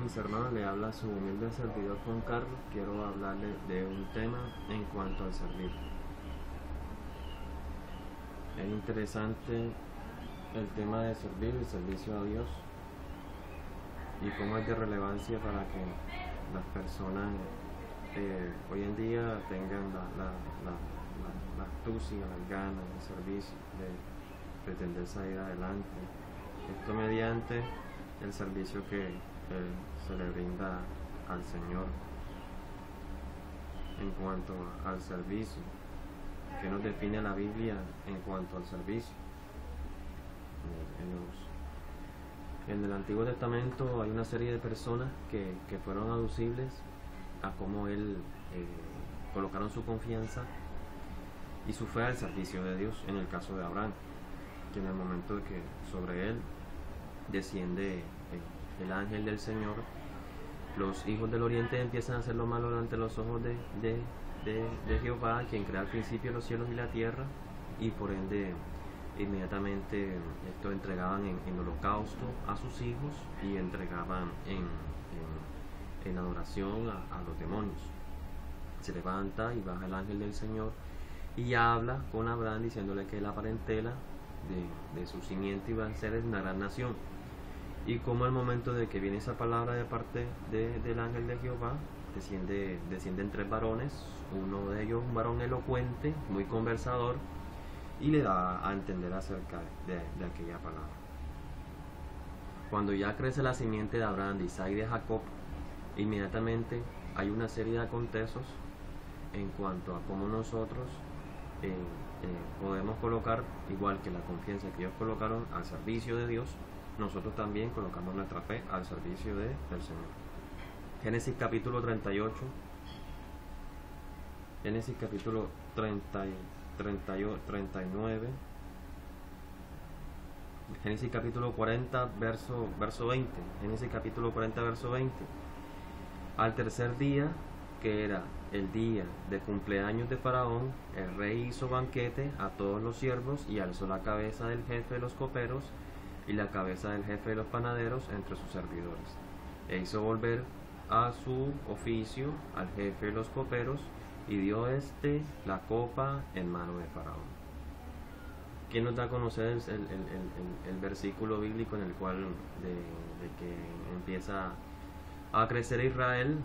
Mis hermanos, le habla su humilde servidor Juan Carlos. Quiero hablarle de un tema en cuanto al servir. Es interesante el tema de servir, el servicio a Dios, y cómo es de relevancia para que las personas hoy en día tengan la astucia, las ganas de servicio, de pretender salir adelante. Esto mediante el servicio que se le brinda al Señor. En cuanto al servicio, que nos define la Biblia en cuanto al servicio. En el Antiguo Testamento hay una serie de personas que fueron aducibles a cómo él colocaron su confianza y su fe al servicio de Dios. En el caso de Abraham, que en el momento de que sobre él desciende el ángel del Señor, los hijos del oriente empiezan a hacer lo malo ante los ojos de Jehová, quien crea al principio los cielos y la tierra, y por ende inmediatamente esto entregaban en holocausto a sus hijos y entregaban en adoración a los demonios. Se levanta y baja el ángel del Señor y habla con Abraham diciéndole que la parentela de su simiente iba a ser una gran nación. Y como al momento de que viene esa palabra de parte del ángel de Jehová, descienden tres varones, uno de ellos un varón elocuente, muy conversador, y le da a entender acerca de aquella palabra. Cuando ya crece la simiente de Abraham, de Isaac y de Jacob, inmediatamente hay una serie de acontecimientos en cuanto a cómo nosotros podemos colocar, igual que la confianza que ellos colocaron al servicio de Dios, nosotros también colocamos nuestra fe al servicio del Señor. Génesis capítulo 38, Génesis capítulo 39, Génesis capítulo 40, verso 20, Génesis capítulo 40, verso 20. Al tercer día, que era el día de cumpleaños de Faraón, el rey hizo banquete a todos los siervos y alzó la cabeza del jefe de los coperos y la cabeza del jefe de los panaderos entre sus servidores, e hizo volver a su oficio al jefe de los coperos, y dio la copa en mano de Faraón. ¿Quién nos da a conocer el versículo bíblico en el cual de que empieza a crecer Israel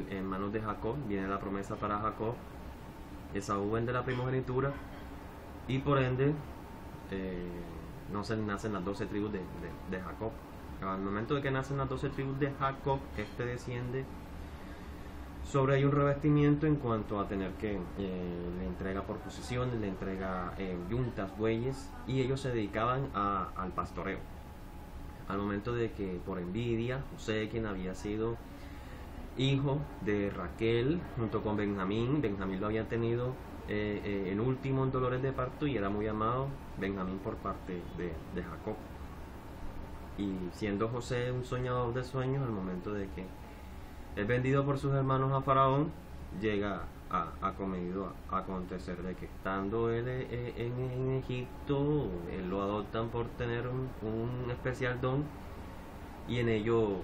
en manos de Jacob? Viene la promesa para Jacob. Esaú vende la primogenitura y por ende nacen las 12 tribus de Jacob. Al momento de que nacen las 12 tribus de Jacob, desciende sobre ellos un revestimiento en cuanto a tener que le entrega por posesiones, le entrega yuntas, bueyes, y ellos se dedicaban al pastoreo. Al momento de que por envidia, José, quien había sido hijo de Raquel junto con Benjamín lo había tenido el último en dolores de parto y era muy amado Benjamín por parte de Jacob. Y siendo José un soñador de sueños, al momento de que es vendido por sus hermanos a Faraón, llega a acontecer de que estando él en Egipto, él lo adoptan por tener un especial don, y en ello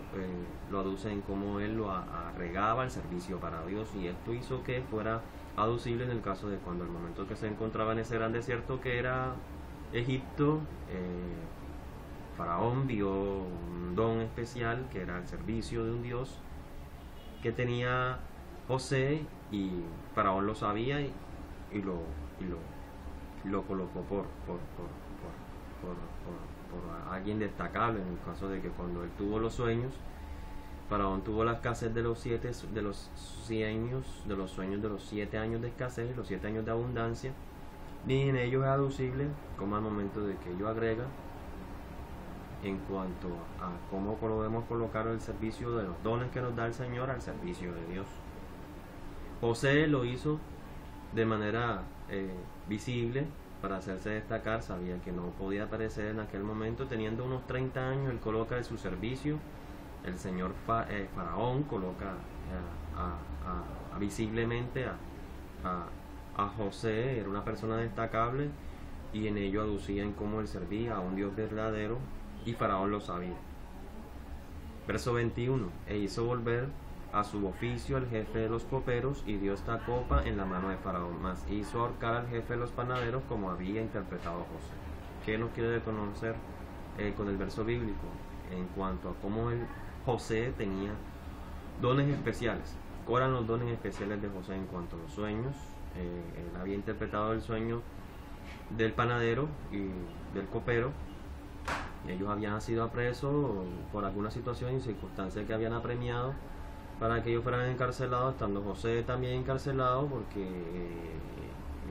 lo aducen como él lo regaba el servicio para Dios, y esto hizo que fuera aducible en el caso de cuando el momento que se encontraba en ese gran desierto que era Egipto, Faraón vio un don especial que era el servicio de un Dios que tenía José, y Faraón lo sabía y lo colocó por alguien destacable, en el caso de que cuando él tuvo los sueños, Faraón tuvo la escasez de los sueños de los 7 años de escasez, los 7 años de abundancia, y en ellos es aducible como al momento de que ello agrega en cuanto a cómo podemos colocar el servicio de los dones que nos da el Señor al servicio de Dios. José lo hizo de manera visible para hacerse destacar. Sabía que no podía aparecer en aquel momento. Teniendo unos 30 años, él coloca de su servicio. El señor Faraón coloca visiblemente a José. Era una persona destacable, y en ello aducían cómo él servía a un Dios verdadero, y Faraón lo sabía. Verso 21: e hizo volver a su oficio al jefe de los coperos, y dio esta copa en la mano de Faraón, mas hizo ahorcar al jefe de los panaderos, como había interpretado José. ¿Qué nos quiere reconocer con el verso bíblico? En cuanto a cómo José tenía dones especiales. ¿Cuáles eran los dones especiales de José en cuanto a los sueños? Él había interpretado el sueño del panadero y del copero. Ellos habían sido presos por alguna situación y circunstancia que habían apremiado para que ellos fueran encarcelados, estando José también encarcelado porque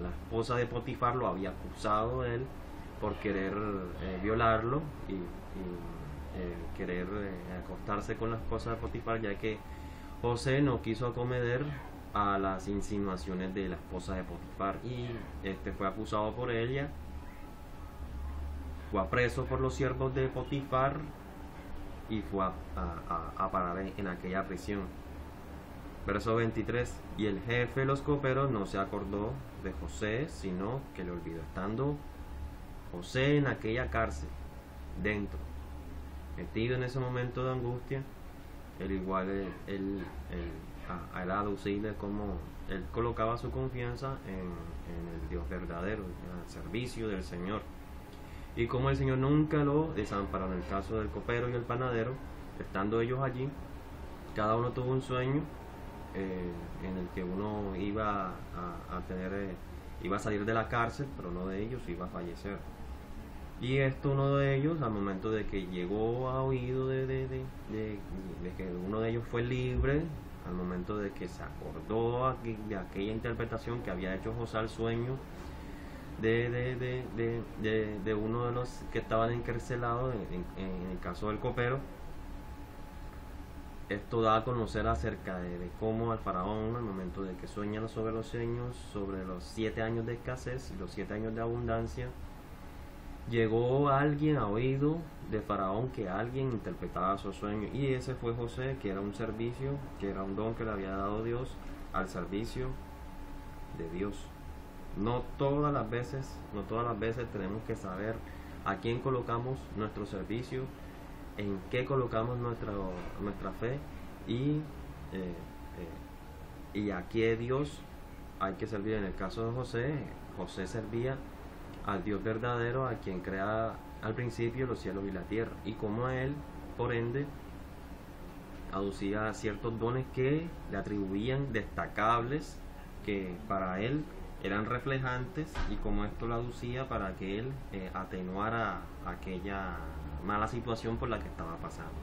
la esposa de Potifar lo había acusado de él por querer violarlo y querer acostarse con la esposa de Potifar, ya que José no quiso acometer a las insinuaciones de la esposa de Potifar, y fue acusado por ella, fue preso por los siervos de Potifar y fue a parar en aquella prisión. Verso 23: y el jefe de los coperos no se acordó de José, sino que le olvidó. Estando José en aquella cárcel, dentro, metido en ese momento de angustia, él era aducible como él colocaba su confianza en el Dios verdadero, al servicio del Señor, y como el Señor nunca lo desamparó. En el caso del copero y el panadero, estando ellos allí, cada uno tuvo un sueño en el que uno iba iba a salir de la cárcel, pero uno de ellos iba a fallecer. Y uno de ellos, al momento de que llegó a oído de que uno de ellos fue libre, al momento de que se acordó de aquella interpretación que había hecho José al sueño de uno de los que estaban encarcelados, en el caso del copero, esto da a conocer acerca de cómo al faraón, al momento de que sueña sobre los sueños, sobre los 7 años de escasez y los 7 años de abundancia, llegó alguien a oído de faraón que alguien interpretaba su sueño, y ese fue José, que era un servicio, que era un don que le había dado Dios al servicio de Dios. No todas las veces tenemos que saber a quién colocamos nuestro servicio, en qué colocamos nuestra fe, y a qué Dios hay que servir. En el caso de José servía al Dios verdadero, a quien crea al principio los cielos y la tierra, y como a él, por ende, aducía ciertos dones que le atribuían destacables, que para él eran reflejantes, y como esto lo aducía para que él atenuara aquella mala situación por la que estaba pasando.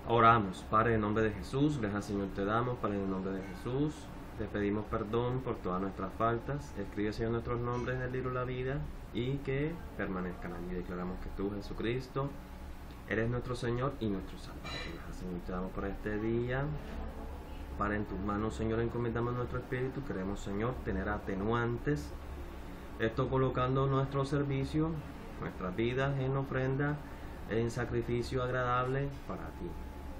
Oramos. Padre, en el nombre de Jesús, gracias Señor te damos. Padre, en el nombre de Jesús te pedimos perdón por todas nuestras faltas. Escribe, Señor, nuestros nombres en el libro de la vida, y que permanezcan allí. Declaramos que tú, Jesucristo, eres nuestro Señor y nuestro Salvador. Gracias Señor te damos por este día. Para en tus manos, Señor, encomendamos nuestro espíritu. Queremos, Señor, tener atenuantes, esto colocando nuestro servicio, nuestras vidas en ofrenda, en sacrificio agradable para ti,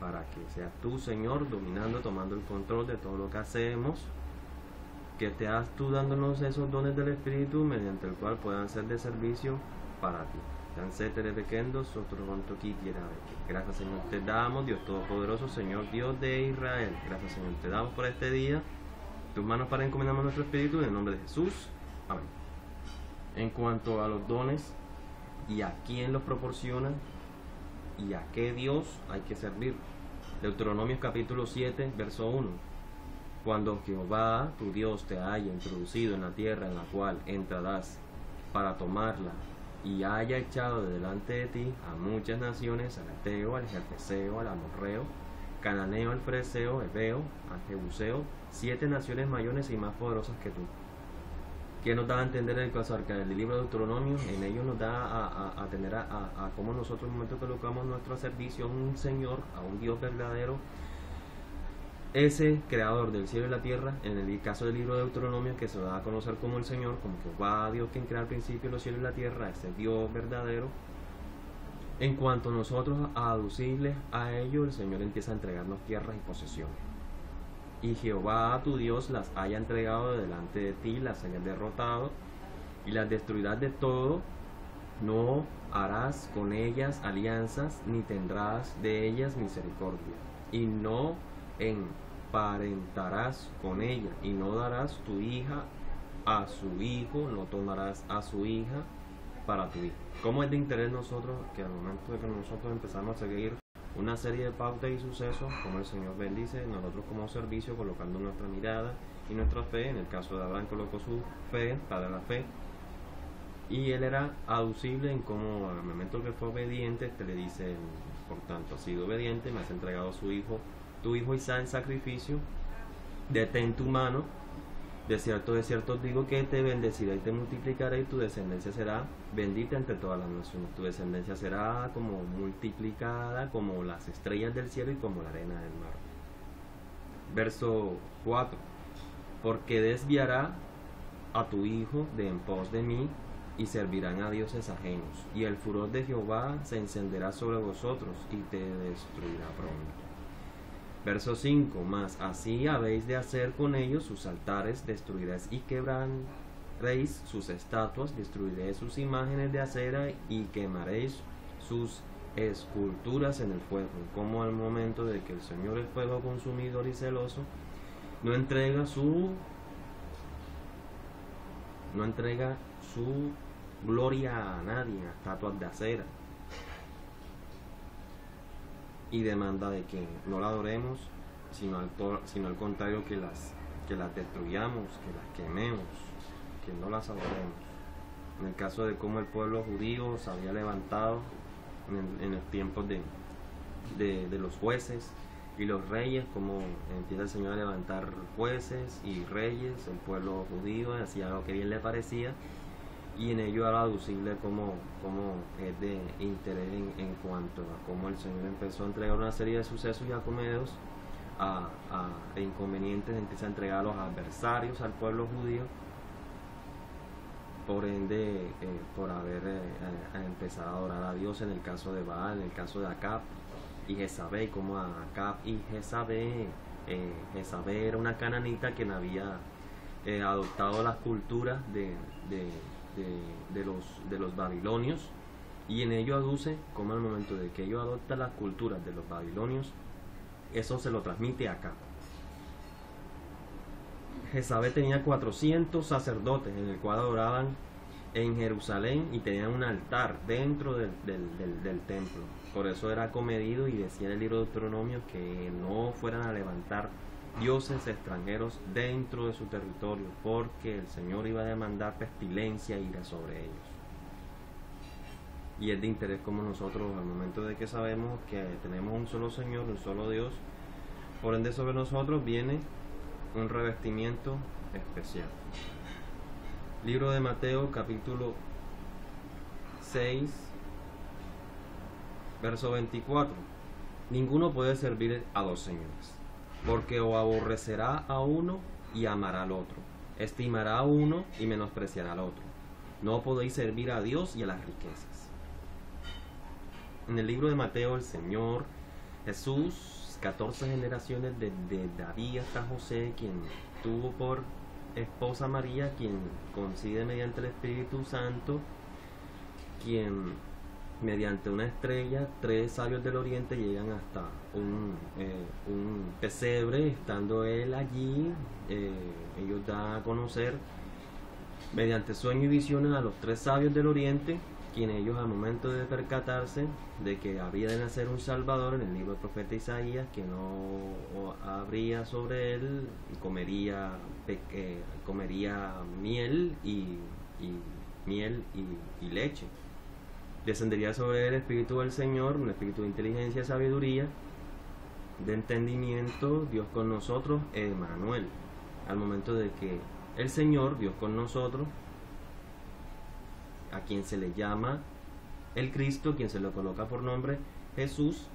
para que seas tú, Señor, dominando, tomando el control de todo lo que hacemos, que estés tú dándonos esos dones del Espíritu, mediante el cual puedan ser de servicio para ti. Gracias, Señor, te damos, Dios Todopoderoso, Señor, Dios de Israel. Gracias, Señor, te damos por este día. Tus manos para encomendamos nuestro espíritu, en el nombre de Jesús. Amén. En cuanto a los dones y a quién los proporciona y a qué Dios hay que servir, Deuteronomio capítulo 7, verso 1. Cuando Jehová tu Dios te haya introducido en la tierra en la cual entrarás para tomarla, y haya echado de delante de ti a muchas naciones, al Eteo, al Jebuseo, al Amorreo, Cananeo, al Fereceo, Heveo, al Jebuseo, 7 naciones mayores y más poderosas que tú. Que nos da a entender el caso acerca del libro de Deuteronomio. En ello nos da a tener a cómo nosotros en el momento que colocamos nuestro servicio a un Señor, a un Dios verdadero, ese creador del cielo y la tierra, en el caso del libro de Deuteronomio, que se va a conocer como el Señor, como Jehová Dios quien crea al principio los cielos y la tierra, ese Dios verdadero, en cuanto nosotros aducibles a ello, el Señor empieza a entregarnos tierras y posesiones. Y Jehová tu Dios las haya entregado delante de ti, las haya derrotado y las destruirás de todo. No harás con ellas alianzas, ni tendrás de ellas misericordia, y no emparentarás con ella, y no darás tu hija a su hijo, no tomarás a su hija para tu hijo. ¿Cómo es de interés nosotros que al momento de que nosotros empezamos a seguir una serie de pautas y sucesos, como el Señor bendice, nosotros como servicio colocando nuestra mirada y nuestra fe? En el caso de Abraham colocó su fe, padre de la fe, y él era aducible en cómo al momento que fue obediente, le dice, por tanto, has sido obediente, me has entregado a su hijo, tu hijo Isaac en sacrificio, detén tu mano, de cierto os digo que te bendeciré y te multiplicaré, y tu descendencia será bendita entre todas las naciones. Tu descendencia será como multiplicada como las estrellas del cielo y como la arena del mar. Verso 4. Porque desviará a tu hijo de en pos de mí, y servirán a dioses ajenos, y el furor de Jehová se encenderá sobre vosotros, y te destruirá pronto. Verso 5. Mas así habéis de hacer con ellos: sus altares destruiréis y quebraréis sus estatuas, destruiréis sus imágenes de acera y quemaréis sus esculturas en el fuego. Como al momento de que el Señor, el fuego consumidor y celoso, no entrega su gloria a nadie, a estatuas de acera, y demanda de que no la adoremos, sino al contrario, que las destruyamos, que las quememos, que no las adoremos. En el caso de cómo el pueblo judío se había levantado en los tiempos de los jueces y los reyes, como empieza el Señor a levantar jueces y reyes, el pueblo judío hacía lo que bien le parecía, y en ello era aducible como es de interés en cuanto a cómo el Señor empezó a entregar una serie de sucesos y acomedos e inconvenientes, empieza a entregar a los adversarios al pueblo judío, por ende por haber empezado a adorar a Dios, en el caso de Baal, en el caso de Acab y Jezabel, como Acab y Jezabel era una cananita que había adoptado las culturas de los babilonios, y en ello aduce como al momento de que ellos adoptan las culturas de los babilonios, eso se lo transmite acá. Jezabel tenía 400 sacerdotes en el cual adoraban en Jerusalén y tenían un altar dentro del templo. Por eso era comedido, y decía en el libro de Deuteronomio que no fueran a levantar dioses extranjeros dentro de su territorio, porque el Señor iba a demandar pestilencia e ira sobre ellos. Y es de interés como nosotros, al momento de que sabemos que tenemos un solo Señor, un solo Dios, por ende sobre nosotros viene un revestimiento especial. Libro de Mateo, capítulo 6, verso 24. Ninguno puede servir a dos señores, porque o aborrecerá a uno y amará al otro, estimará a uno y menospreciará al otro. No podéis servir a Dios y a las riquezas. En el libro de Mateo, el Señor Jesús, 14 generaciones desde David hasta José, quien tuvo por esposa María, quien concibe mediante el Espíritu Santo, quien mediante una estrella, 3 sabios del oriente llegan hasta un pesebre. Estando él allí, ellos dan a conocer mediante sueños y visiones a los 3 sabios del oriente, quien ellos, al momento de percatarse de que había de nacer un Salvador, en el libro del profeta Isaías, que no habría sobre él, comería miel y leche. Descendería sobre él el Espíritu del Señor, un espíritu de inteligencia y sabiduría, de entendimiento, Dios con nosotros, Emmanuel. Al momento de que el Señor, Dios con nosotros, a quien se le llama el Cristo, quien se le coloca por nombre Jesús,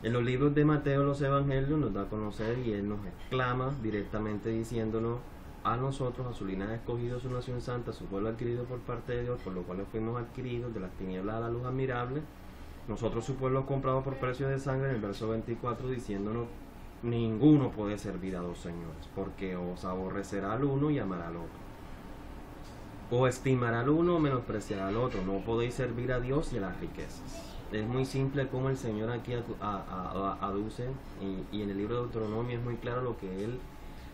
En los libros de Mateo, los evangelios, nos da a conocer y él nos exclama directamente diciéndonos a nosotros, a su linaje escogido, su nación santa, su pueblo adquirido por parte de Dios, por lo cual fuimos adquiridos de las tinieblas a la luz admirable, nosotros su pueblo comprado por precio de sangre, en el verso 24, diciéndonos: ninguno puede servir a dos señores, porque os aborrecerá al uno y amará al otro, o estimará al uno o menospreciará al otro. No podéis servir a Dios y a las riquezas. Es muy simple como el Señor aquí aduce, y en el libro de Deuteronomio es muy claro lo que él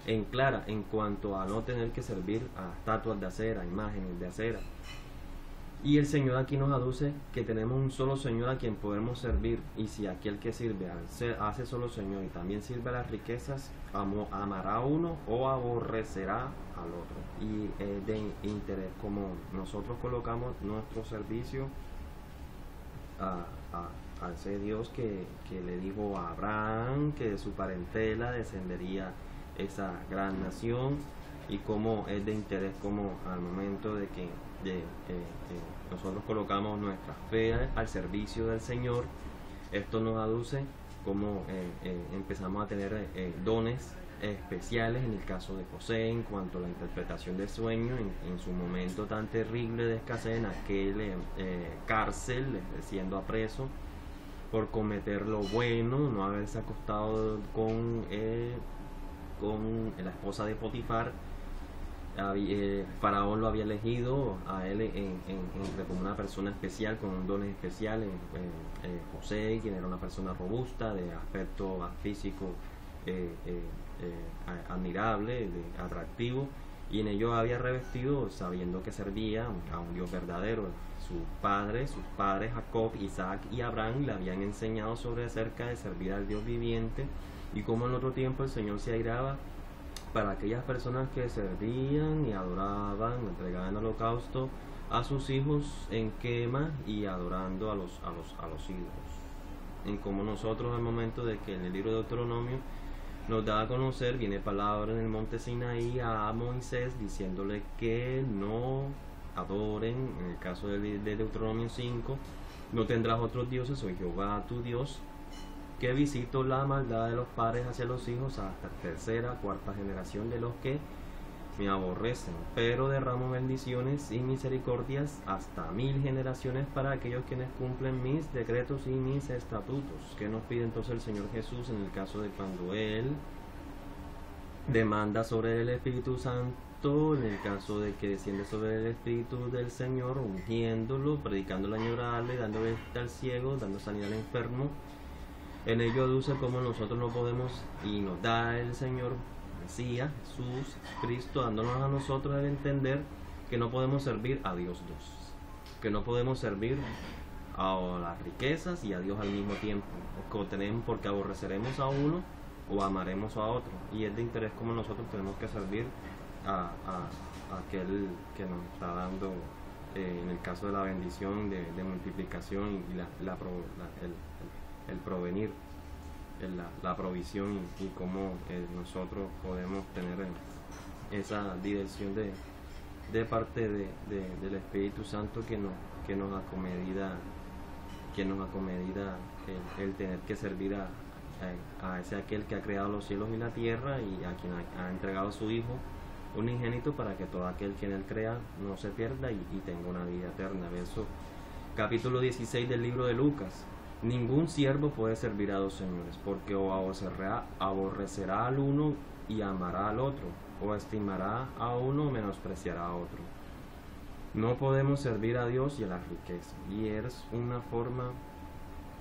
enclara en cuanto a no tener que servir a estatuas de acera, imágenes de acera. Y el Señor aquí nos aduce que tenemos un solo Señor a quien podemos servir, y si aquel que sirve hace solo Señor y también sirve a las riquezas, amará a uno o aborrecerá al otro. Y es de interés como nosotros colocamos nuestro servicio a ese Dios que le dijo a Abraham que de su parentela descendería esa gran nación, y como es de interés como al momento de que nosotros colocamos nuestra fe al servicio del Señor, esto nos aduce como empezamos a tener dones especiales en el caso de José en cuanto a la interpretación de sueños en su momento tan terrible de escasez, en aquel cárcel, siendo apreso por cometer lo bueno, no haberse acostado con la esposa de Potifar. Faraón lo había elegido a él como una persona especial, con un don especial. José, quien era una persona robusta, de aspecto físico admirable, atractivo, y en ello había revestido, sabiendo que servía a un Dios verdadero. Sus padres Jacob, Isaac y Abraham le habían enseñado acerca de servir al Dios viviente, y como en otro tiempo el Señor se airaba para aquellas personas que servían y adoraban, entregaban holocausto a sus hijos en quema y adorando a los ídolos. En como nosotros, al momento de que en el libro de Deuteronomio nos da a conocer, viene palabra en el monte Sinaí a Moisés diciéndole que no adoren, en el caso de Deuteronomio 5, no tendrás otros dioses, soy Jehová tu Dios, que visito la maldad de los padres hacia los hijos hasta tercera, cuarta generación de los que me aborrecen, pero derramo bendiciones y misericordias hasta 1000 generaciones para aquellos quienes cumplen mis decretos y mis estatutos. ¿Qué nos pide entonces el Señor Jesús en el caso de cuando Él demanda sobre el Espíritu Santo, en el caso de que desciende sobre el Espíritu del Señor, ungiéndolo, predicando la añorable, dando vista al ciego, dando sanidad al enfermo? En ello aduce como nosotros no podemos, y nos da el Señor Mesías, Jesús, Cristo, dándonos a nosotros el entender que no podemos servir a Dios dos, que no podemos servir a las riquezas y a Dios al mismo tiempo, porque aborreceremos a uno o amaremos a otro, y es de interés como nosotros tenemos que servir a aquel que nos está dando, en el caso de la bendición de multiplicación y el provenir, la provisión, y cómo nosotros podemos tener esa dirección de parte del Espíritu Santo que nos acomedida el tener que servir a ese aquel que ha creado los cielos y la tierra, y a quien ha entregado a su Hijo unigénito para que todo aquel que en él crea no se pierda y tenga una vida eterna. Verso capítulo 16 del libro de Lucas. Ningún siervo puede servir a dos señores, porque o aborrecerá al uno y amará al otro, o estimará a uno o menospreciará a otro. No podemos servir a Dios y a las riquezas, y es una forma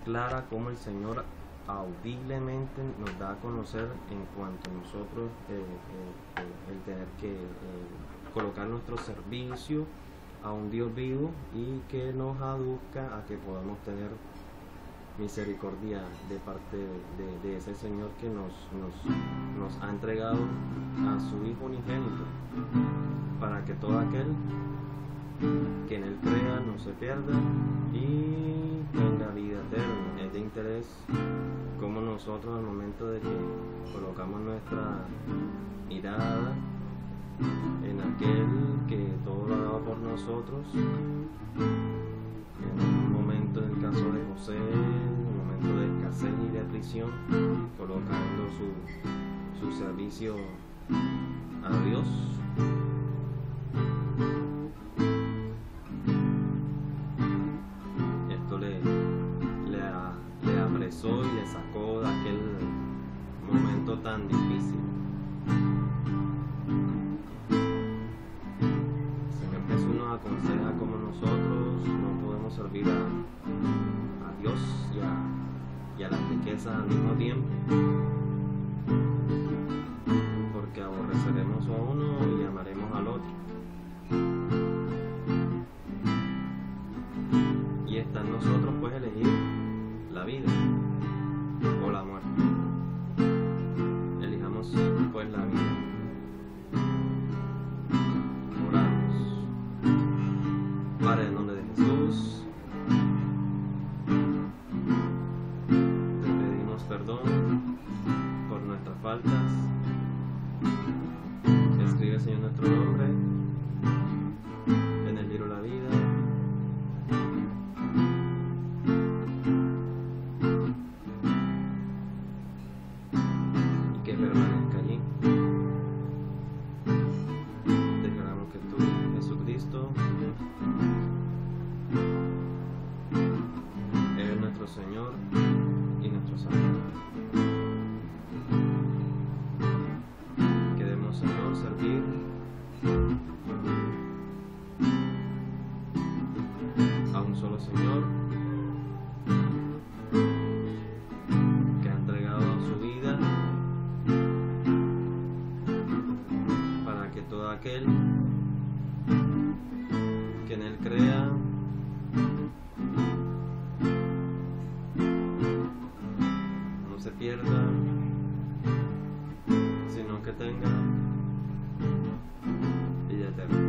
clara como el Señor audiblemente nos da a conocer en cuanto a nosotros el tener que colocar nuestro servicio a un Dios vivo, y que nos aduzca a que podamos tener misericordia de parte de ese Señor que nos ha entregado a su Hijo unigénito, para que todo aquel que en él crea no se pierda y tenga vida eterna. Es de interés como nosotros, al momento de que colocamos nuestra mirada en aquel que todo lo ha dado por nosotros, en un momento, en el caso de José, en un momento de escasez y de aflicción, colocando su servicio a Dios. Esto le apresó y le sacó de aquel momento tan difícil. El Señor Jesús nos aconseja como nosotros no podemos servir a Dios y a las riquezas al mismo tiempo, porque aborreceremos a uno y amaremos al otro. Y está en nosotros pues elegir la vida o la muerte. Elijamos pues la vida. Oramos. Padre, en nombre de Jesús, te pedimos perdón por nuestras faltas. Escribe, Señor, nuestro nombre en el libro de la vida. Y que permanezca allí. Declaramos que tú, Jesucristo, eres nuestro Señor y nuestro Salvador. Queremos, Señor, servir a un solo Señor que ha entregado su vida para que todo aquel que en Él crea no se pierda, sino que tenga vida eterna.